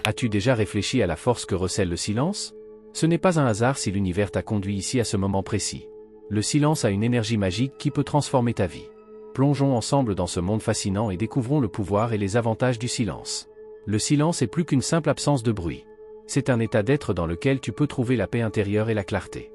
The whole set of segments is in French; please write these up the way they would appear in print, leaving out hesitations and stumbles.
As-tu déjà réfléchi à la force que recèle le silence? Ce n'est pas un hasard si l'univers t'a conduit ici à ce moment précis. Le silence a une énergie magique qui peut transformer ta vie. Plongeons ensemble dans ce monde fascinant et découvrons le pouvoir et les avantages du silence. Le silence est plus qu'une simple absence de bruit. C'est un état d'être dans lequel tu peux trouver la paix intérieure et la clarté.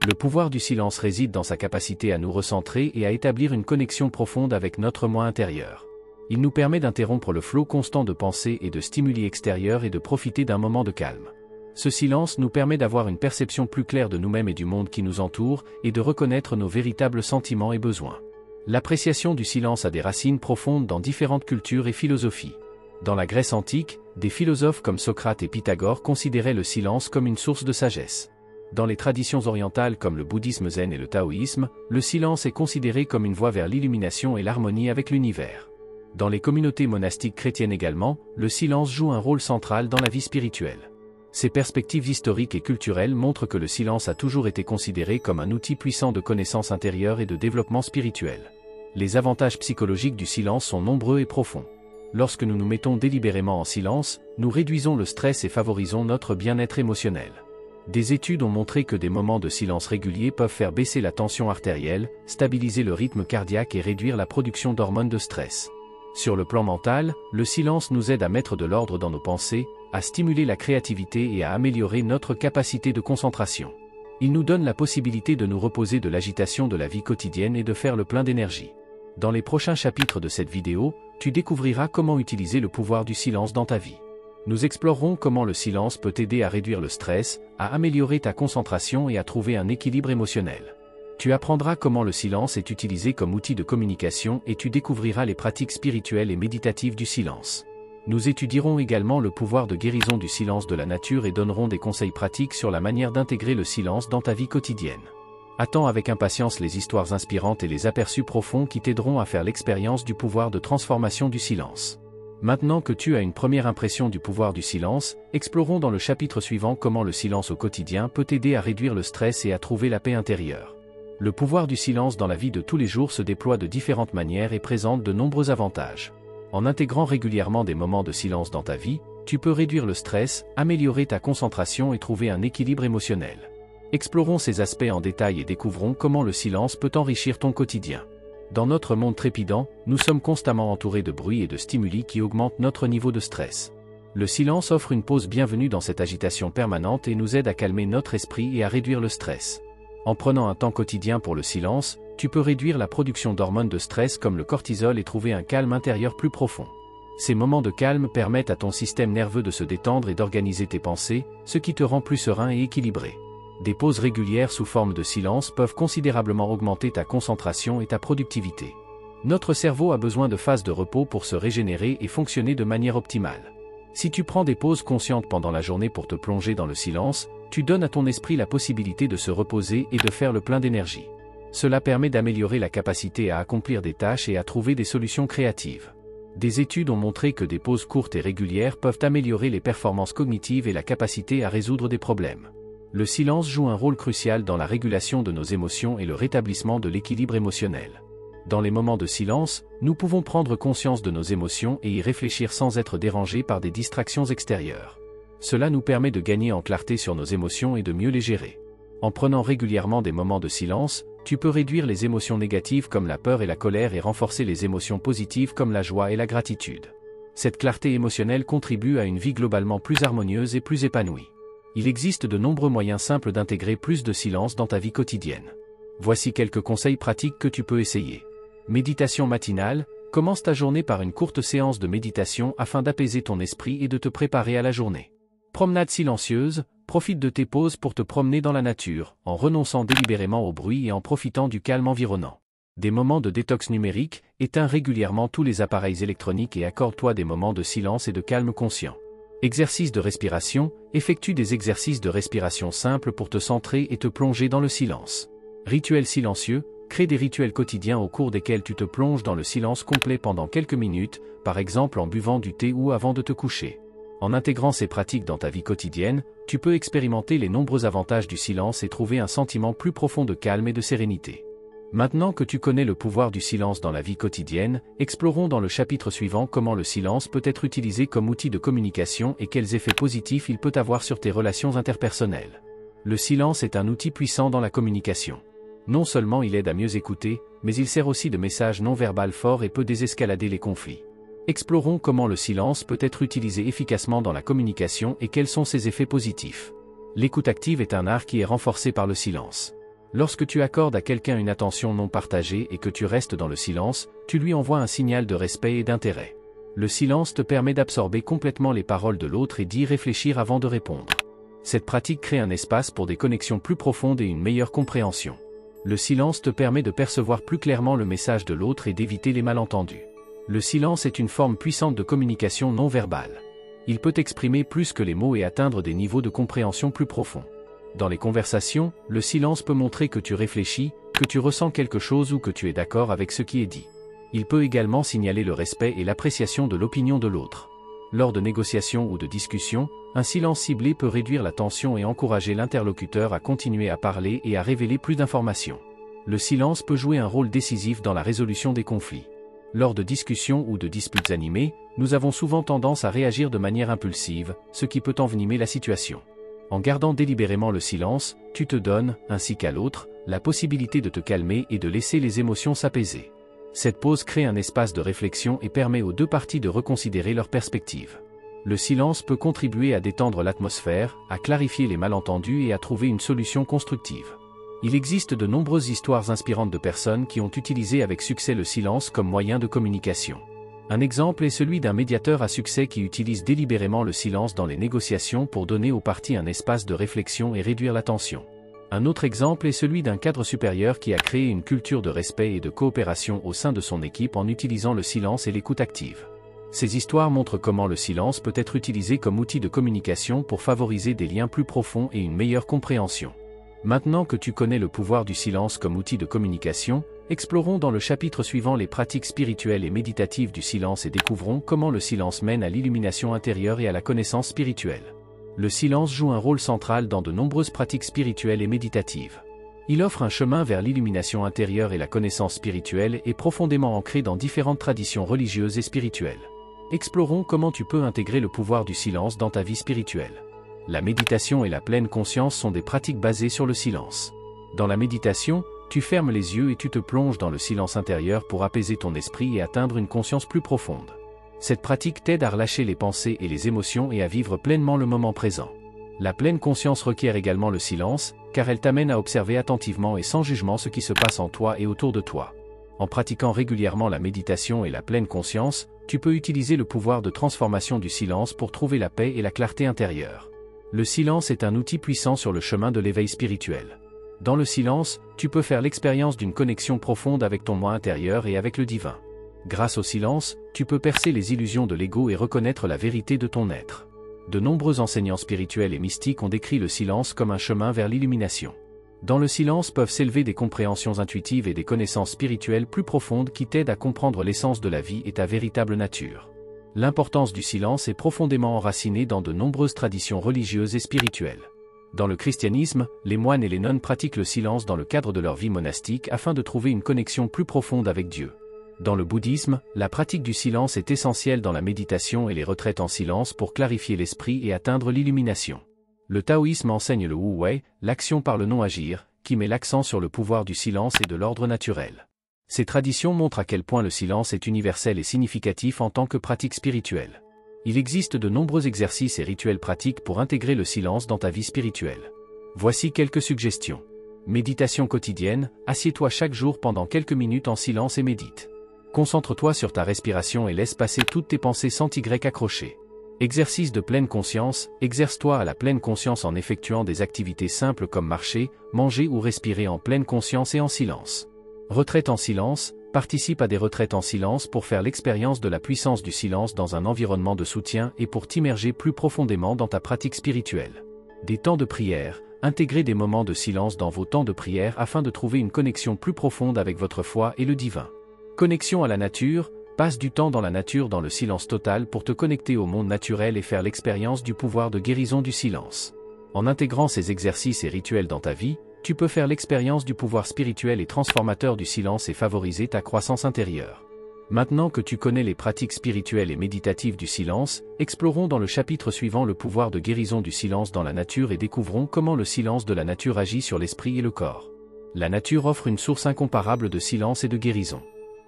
Le pouvoir du silence réside dans sa capacité à nous recentrer et à établir une connexion profonde avec notre moi intérieur. Il nous permet d'interrompre le flot constant de pensées et de stimuli extérieurs et de profiter d'un moment de calme. Ce silence nous permet d'avoir une perception plus claire de nous-mêmes et du monde qui nous entoure, et de reconnaître nos véritables sentiments et besoins. L'appréciation du silence a des racines profondes dans différentes cultures et philosophies. Dans la Grèce antique, des philosophes comme Socrate et Pythagore considéraient le silence comme une source de sagesse. Dans les traditions orientales comme le bouddhisme zen et le taoïsme, le silence est considéré comme une voie vers l'illumination et l'harmonie avec l'univers. Dans les communautés monastiques chrétiennes également, le silence joue un rôle central dans la vie spirituelle. Ces perspectives historiques et culturelles montrent que le silence a toujours été considéré comme un outil puissant de connaissance intérieure et de développement spirituel. Les avantages psychologiques du silence sont nombreux et profonds. Lorsque nous nous mettons délibérément en silence, nous réduisons le stress et favorisons notre bien-être émotionnel. Des études ont montré que des moments de silence réguliers peuvent faire baisser la tension artérielle, stabiliser le rythme cardiaque et réduire la production d'hormones de stress. Sur le plan mental, le silence nous aide à mettre de l'ordre dans nos pensées, à stimuler la créativité et à améliorer notre capacité de concentration. Il nous donne la possibilité de nous reposer de l'agitation de la vie quotidienne et de faire le plein d'énergie. Dans les prochains chapitres de cette vidéo, tu découvriras comment utiliser le pouvoir du silence dans ta vie. Nous explorerons comment le silence peut t'aider à réduire le stress, à améliorer ta concentration et à trouver un équilibre émotionnel. Tu apprendras comment le silence est utilisé comme outil de communication et tu découvriras les pratiques spirituelles et méditatives du silence. Nous étudierons également le pouvoir de guérison du silence de la nature et donnerons des conseils pratiques sur la manière d'intégrer le silence dans ta vie quotidienne. Attends avec impatience les histoires inspirantes et les aperçus profonds qui t'aideront à faire l'expérience du pouvoir de transformation du silence. Maintenant que tu as une première impression du pouvoir du silence, explorons dans le chapitre suivant comment le silence au quotidien peut t'aider à réduire le stress et à trouver la paix intérieure. Le pouvoir du silence dans la vie de tous les jours se déploie de différentes manières et présente de nombreux avantages. En intégrant régulièrement des moments de silence dans ta vie, tu peux réduire le stress, améliorer ta concentration et trouver un équilibre émotionnel. Explorons ces aspects en détail et découvrons comment le silence peut enrichir ton quotidien. Dans notre monde trépidant, nous sommes constamment entourés de bruit et de stimuli qui augmentent notre niveau de stress. Le silence offre une pause bienvenue dans cette agitation permanente et nous aide à calmer notre esprit et à réduire le stress. En prenant un temps quotidien pour le silence, tu peux réduire la production d'hormones de stress comme le cortisol et trouver un calme intérieur plus profond. Ces moments de calme permettent à ton système nerveux de se détendre et d'organiser tes pensées, ce qui te rend plus serein et équilibré. Des pauses régulières sous forme de silence peuvent considérablement augmenter ta concentration et ta productivité. Notre cerveau a besoin de phases de repos pour se régénérer et fonctionner de manière optimale. Si tu prends des pauses conscientes pendant la journée pour te plonger dans le silence, tu donnes à ton esprit la possibilité de se reposer et de faire le plein d'énergie. Cela permet d'améliorer la capacité à accomplir des tâches et à trouver des solutions créatives. Des études ont montré que des pauses courtes et régulières peuvent améliorer les performances cognitives et la capacité à résoudre des problèmes. Le silence joue un rôle crucial dans la régulation de nos émotions et le rétablissement de l'équilibre émotionnel. Dans les moments de silence, nous pouvons prendre conscience de nos émotions et y réfléchir sans être dérangés par des distractions extérieures. Cela nous permet de gagner en clarté sur nos émotions et de mieux les gérer. En prenant régulièrement des moments de silence, tu peux réduire les émotions négatives comme la peur et la colère et renforcer les émotions positives comme la joie et la gratitude. Cette clarté émotionnelle contribue à une vie globalement plus harmonieuse et plus épanouie. Il existe de nombreux moyens simples d'intégrer plus de silence dans ta vie quotidienne. Voici quelques conseils pratiques que tu peux essayer. Méditation matinale, commence ta journée par une courte séance de méditation afin d'apaiser ton esprit et de te préparer à la journée. Promenade silencieuse, profite de tes pauses pour te promener dans la nature, en renonçant délibérément au bruit et en profitant du calme environnant. Des moments de détox numérique, éteins régulièrement tous les appareils électroniques et accorde-toi des moments de silence et de calme conscient. Exercice de respiration, effectue des exercices de respiration simples pour te centrer et te plonger dans le silence. Rituel silencieux, crée des rituels quotidiens au cours desquels tu te plonges dans le silence complet pendant quelques minutes, par exemple en buvant du thé ou avant de te coucher. En intégrant ces pratiques dans ta vie quotidienne, tu peux expérimenter les nombreux avantages du silence et trouver un sentiment plus profond de calme et de sérénité. Maintenant que tu connais le pouvoir du silence dans la vie quotidienne, explorons dans le chapitre suivant comment le silence peut être utilisé comme outil de communication et quels effets positifs il peut avoir sur tes relations interpersonnelles. Le silence est un outil puissant dans la communication. Non seulement il aide à mieux écouter, mais il sert aussi de message non verbal fort et peut désescalader les conflits. Explorons comment le silence peut être utilisé efficacement dans la communication et quels sont ses effets positifs. L'écoute active est un art qui est renforcé par le silence. Lorsque tu accordes à quelqu'un une attention non partagée et que tu restes dans le silence, tu lui envoies un signal de respect et d'intérêt. Le silence te permet d'absorber complètement les paroles de l'autre et d'y réfléchir avant de répondre. Cette pratique crée un espace pour des connexions plus profondes et une meilleure compréhension. Le silence te permet de percevoir plus clairement le message de l'autre et d'éviter les malentendus. Le silence est une forme puissante de communication non verbale. Il peut exprimer plus que les mots et atteindre des niveaux de compréhension plus profonds. Dans les conversations, le silence peut montrer que tu réfléchis, que tu ressens quelque chose ou que tu es d'accord avec ce qui est dit. Il peut également signaler le respect et l'appréciation de l'opinion de l'autre. Lors de négociations ou de discussions, un silence ciblé peut réduire la tension et encourager l'interlocuteur à continuer à parler et à révéler plus d'informations. Le silence peut jouer un rôle décisif dans la résolution des conflits. Lors de discussions ou de disputes animées, nous avons souvent tendance à réagir de manière impulsive, ce qui peut envenimer la situation. En gardant délibérément le silence, tu te donnes, ainsi qu'à l'autre, la possibilité de te calmer et de laisser les émotions s'apaiser. Cette pause crée un espace de réflexion et permet aux deux parties de reconsidérer leurs perspectives. Le silence peut contribuer à détendre l'atmosphère, à clarifier les malentendus et à trouver une solution constructive. Il existe de nombreuses histoires inspirantes de personnes qui ont utilisé avec succès le silence comme moyen de communication. Un exemple est celui d'un médiateur à succès qui utilise délibérément le silence dans les négociations pour donner aux parties un espace de réflexion et réduire la tension. Un autre exemple est celui d'un cadre supérieur qui a créé une culture de respect et de coopération au sein de son équipe en utilisant le silence et l'écoute active. Ces histoires montrent comment le silence peut être utilisé comme outil de communication pour favoriser des liens plus profonds et une meilleure compréhension. Maintenant que tu connais le pouvoir du silence comme outil de communication, explorons dans le chapitre suivant les pratiques spirituelles et méditatives du silence et découvrons comment le silence mène à l'illumination intérieure et à la connaissance spirituelle. Le silence joue un rôle central dans de nombreuses pratiques spirituelles et méditatives. Il offre un chemin vers l'illumination intérieure et la connaissance spirituelle et profondément ancré dans différentes traditions religieuses et spirituelles. Explorons comment tu peux intégrer le pouvoir du silence dans ta vie spirituelle. La méditation et la pleine conscience sont des pratiques basées sur le silence. Dans la méditation, tu fermes les yeux et tu te plonges dans le silence intérieur pour apaiser ton esprit et atteindre une conscience plus profonde. Cette pratique t'aide à relâcher les pensées et les émotions et à vivre pleinement le moment présent. La pleine conscience requiert également le silence, car elle t'amène à observer attentivement et sans jugement ce qui se passe en toi et autour de toi. En pratiquant régulièrement la méditation et la pleine conscience, tu peux utiliser le pouvoir de transformation du silence pour trouver la paix et la clarté intérieure. Le silence est un outil puissant sur le chemin de l'éveil spirituel. Dans le silence, tu peux faire l'expérience d'une connexion profonde avec ton moi intérieur et avec le divin. Grâce au silence, tu peux percer les illusions de l'ego et reconnaître la vérité de ton être. De nombreux enseignants spirituels et mystiques ont décrit le silence comme un chemin vers l'illumination. Dans le silence peuvent s'élever des compréhensions intuitives et des connaissances spirituelles plus profondes qui t'aident à comprendre l'essence de la vie et ta véritable nature. L'importance du silence est profondément enracinée dans de nombreuses traditions religieuses et spirituelles. Dans le christianisme, les moines et les nonnes pratiquent le silence dans le cadre de leur vie monastique afin de trouver une connexion plus profonde avec Dieu. Dans le bouddhisme, la pratique du silence est essentielle dans la méditation et les retraites en silence pour clarifier l'esprit et atteindre l'illumination. Le taoïsme enseigne le Wu Wei, l'action par le non-agir, qui met l'accent sur le pouvoir du silence et de l'ordre naturel. Ces traditions montrent à quel point le silence est universel et significatif en tant que pratique spirituelle. Il existe de nombreux exercices et rituels pratiques pour intégrer le silence dans ta vie spirituelle. Voici quelques suggestions. Méditation quotidienne, assieds-toi chaque jour pendant quelques minutes en silence et médite. Concentre-toi sur ta respiration et laisse passer toutes tes pensées sans t'y accrocher. Exercice de pleine conscience, exerce-toi à la pleine conscience en effectuant des activités simples comme marcher, manger ou respirer en pleine conscience et en silence. Retraite en silence, participe à des retraites en silence pour faire l'expérience de la puissance du silence dans un environnement de soutien et pour t'immerger plus profondément dans ta pratique spirituelle. Des temps de prière, intégrez des moments de silence dans vos temps de prière afin de trouver une connexion plus profonde avec votre foi et le divin. Connexion à la nature, passe du temps dans la nature dans le silence total pour te connecter au monde naturel et faire l'expérience du pouvoir de guérison du silence. En intégrant ces exercices et rituels dans ta vie, tu peux faire l'expérience du pouvoir spirituel et transformateur du silence et favoriser ta croissance intérieure. Maintenant que tu connais les pratiques spirituelles et méditatives du silence, explorons dans le chapitre suivant le pouvoir de guérison du silence dans la nature et découvrons comment le silence de la nature agit sur l'esprit et le corps. La nature offre une source incomparable de silence et de guérison.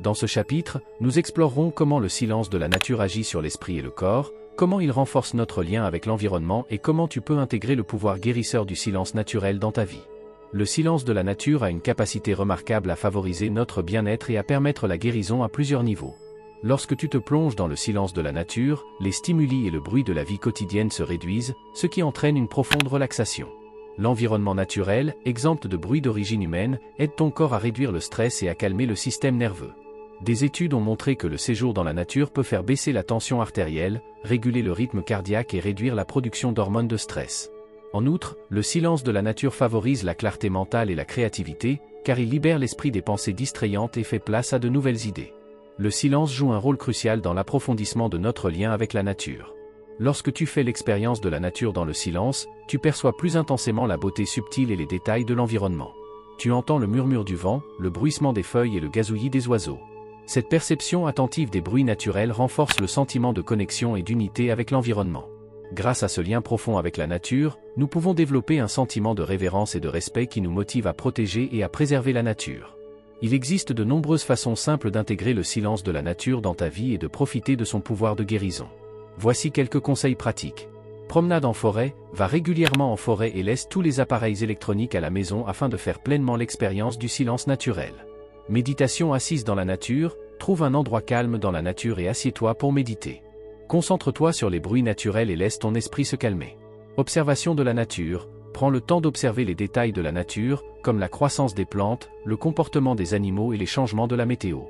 Dans ce chapitre, nous explorerons comment le silence de la nature agit sur l'esprit et le corps, comment il renforce notre lien avec l'environnement et comment tu peux intégrer le pouvoir guérisseur du silence naturel dans ta vie. Le silence de la nature a une capacité remarquable à favoriser notre bien-être et à permettre la guérison à plusieurs niveaux. Lorsque tu te plonges dans le silence de la nature, les stimuli et le bruit de la vie quotidienne se réduisent, ce qui entraîne une profonde relaxation. L'environnement naturel, exempt de bruit d'origine humaine, aide ton corps à réduire le stress et à calmer le système nerveux. Des études ont montré que le séjour dans la nature peut faire baisser la tension artérielle, réguler le rythme cardiaque et réduire la production d'hormones de stress. En outre, le silence de la nature favorise la clarté mentale et la créativité, car il libère l'esprit des pensées distrayantes et fait place à de nouvelles idées. Le silence joue un rôle crucial dans l'approfondissement de notre lien avec la nature. Lorsque tu fais l'expérience de la nature dans le silence, tu perçois plus intensément la beauté subtile et les détails de l'environnement. Tu entends le murmure du vent, le bruissement des feuilles et le gazouillis des oiseaux. Cette perception attentive des bruits naturels renforce le sentiment de connexion et d'unité avec l'environnement. Grâce à ce lien profond avec la nature, nous pouvons développer un sentiment de révérence et de respect qui nous motive à protéger et à préserver la nature. Il existe de nombreuses façons simples d'intégrer le silence de la nature dans ta vie et de profiter de son pouvoir de guérison. Voici quelques conseils pratiques. Promenade en forêt, va régulièrement en forêt et laisse tous les appareils électroniques à la maison afin de faire pleinement l'expérience du silence naturel. Méditation assise dans la nature, trouve un endroit calme dans la nature et assieds-toi pour méditer. Concentre-toi sur les bruits naturels et laisse ton esprit se calmer. Observation de la nature, prends le temps d'observer les détails de la nature, comme la croissance des plantes, le comportement des animaux et les changements de la météo.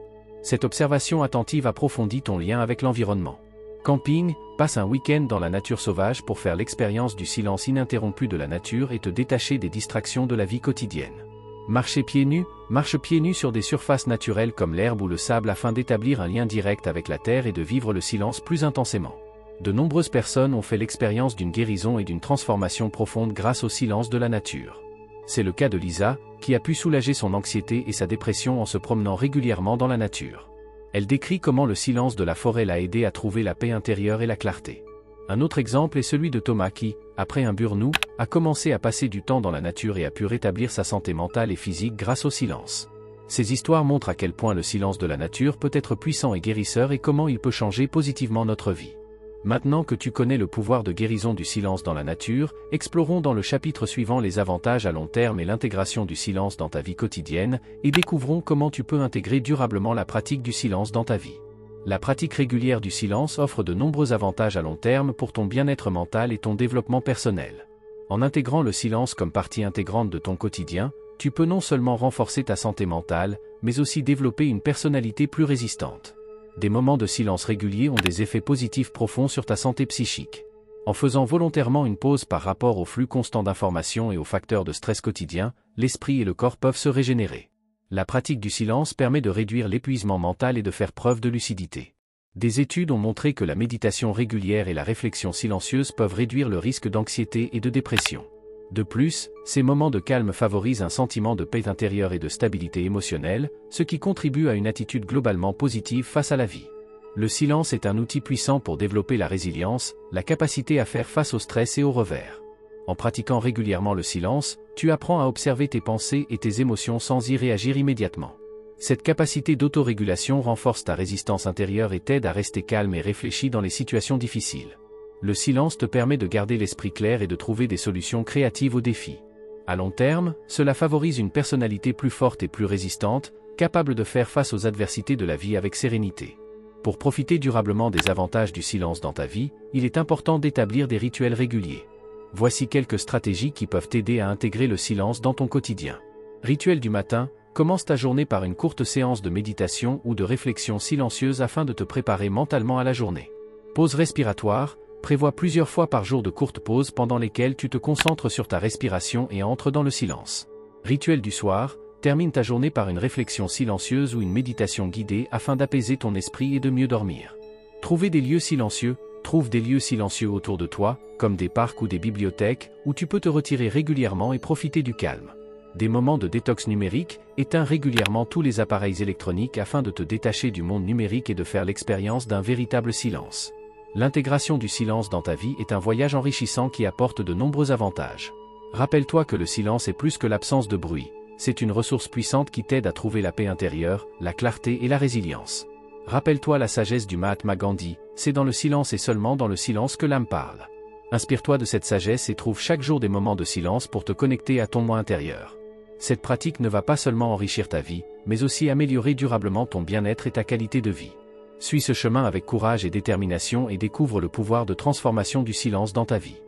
Cette observation attentive approfondit ton lien avec l'environnement. Camping, passe un week-end dans la nature sauvage pour faire l'expérience du silence ininterrompu de la nature et te détacher des distractions de la vie quotidienne. Marche pieds nus sur des surfaces naturelles comme l'herbe ou le sable afin d'établir un lien direct avec la terre et de vivre le silence plus intensément. De nombreuses personnes ont fait l'expérience d'une guérison et d'une transformation profonde grâce au silence de la nature. C'est le cas de Lisa, qui a pu soulager son anxiété et sa dépression en se promenant régulièrement dans la nature. Elle décrit comment le silence de la forêt l'a aidé à trouver la paix intérieure et la clarté. Un autre exemple est celui de Thomas qui, après un burn-out, a commencé à passer du temps dans la nature et a pu rétablir sa santé mentale et physique grâce au silence. Ces histoires montrent à quel point le silence de la nature peut être puissant et guérisseur et comment il peut changer positivement notre vie. Maintenant que tu connais le pouvoir de guérison du silence dans la nature, explorons dans le chapitre suivant les avantages à long terme et l'intégration du silence dans ta vie quotidienne, et découvrons comment tu peux intégrer durablement la pratique du silence dans ta vie. La pratique régulière du silence offre de nombreux avantages à long terme pour ton bien-être mental et ton développement personnel. En intégrant le silence comme partie intégrante de ton quotidien, tu peux non seulement renforcer ta santé mentale, mais aussi développer une personnalité plus résistante. Des moments de silence réguliers ont des effets positifs profonds sur ta santé psychique. En faisant volontairement une pause par rapport au flux constant d'informations et aux facteurs de stress quotidien, l'esprit et le corps peuvent se régénérer. La pratique du silence permet de réduire l'épuisement mental et de faire preuve de lucidité. Des études ont montré que la méditation régulière et la réflexion silencieuse peuvent réduire le risque d'anxiété et de dépression. De plus, ces moments de calme favorisent un sentiment de paix intérieure et de stabilité émotionnelle, ce qui contribue à une attitude globalement positive face à la vie. Le silence est un outil puissant pour développer la résilience, la capacité à faire face au stress et aux revers. En pratiquant régulièrement le silence, tu apprends à observer tes pensées et tes émotions sans y réagir immédiatement. Cette capacité d'autorégulation renforce ta résistance intérieure et t'aide à rester calme et réfléchi dans les situations difficiles. Le silence te permet de garder l'esprit clair et de trouver des solutions créatives aux défis. À long terme, cela favorise une personnalité plus forte et plus résistante, capable de faire face aux adversités de la vie avec sérénité. Pour profiter durablement des avantages du silence dans ta vie, il est important d'établir des rituels réguliers. Voici quelques stratégies qui peuvent t'aider à intégrer le silence dans ton quotidien. Rituel du matin, commence ta journée par une courte séance de méditation ou de réflexion silencieuse afin de te préparer mentalement à la journée. Pause respiratoire, prévois plusieurs fois par jour de courtes pauses pendant lesquelles tu te concentres sur ta respiration et entres dans le silence. Rituel du soir, termine ta journée par une réflexion silencieuse ou une méditation guidée afin d'apaiser ton esprit et de mieux dormir. Trouve des lieux silencieux autour de toi, comme des parcs ou des bibliothèques, où tu peux te retirer régulièrement et profiter du calme. Des moments de détox numérique, éteins régulièrement tous les appareils électroniques afin de te détacher du monde numérique et de faire l'expérience d'un véritable silence. L'intégration du silence dans ta vie est un voyage enrichissant qui apporte de nombreux avantages. Rappelle-toi que le silence est plus que l'absence de bruit, c'est une ressource puissante qui t'aide à trouver la paix intérieure, la clarté et la résilience. Rappelle-toi la sagesse du Mahatma Gandhi, c'est dans le silence et seulement dans le silence que l'âme parle. Inspire-toi de cette sagesse et trouve chaque jour des moments de silence pour te connecter à ton moi intérieur. Cette pratique ne va pas seulement enrichir ta vie, mais aussi améliorer durablement ton bien-être et ta qualité de vie. Suis ce chemin avec courage et détermination et découvre le pouvoir de transformation du silence dans ta vie.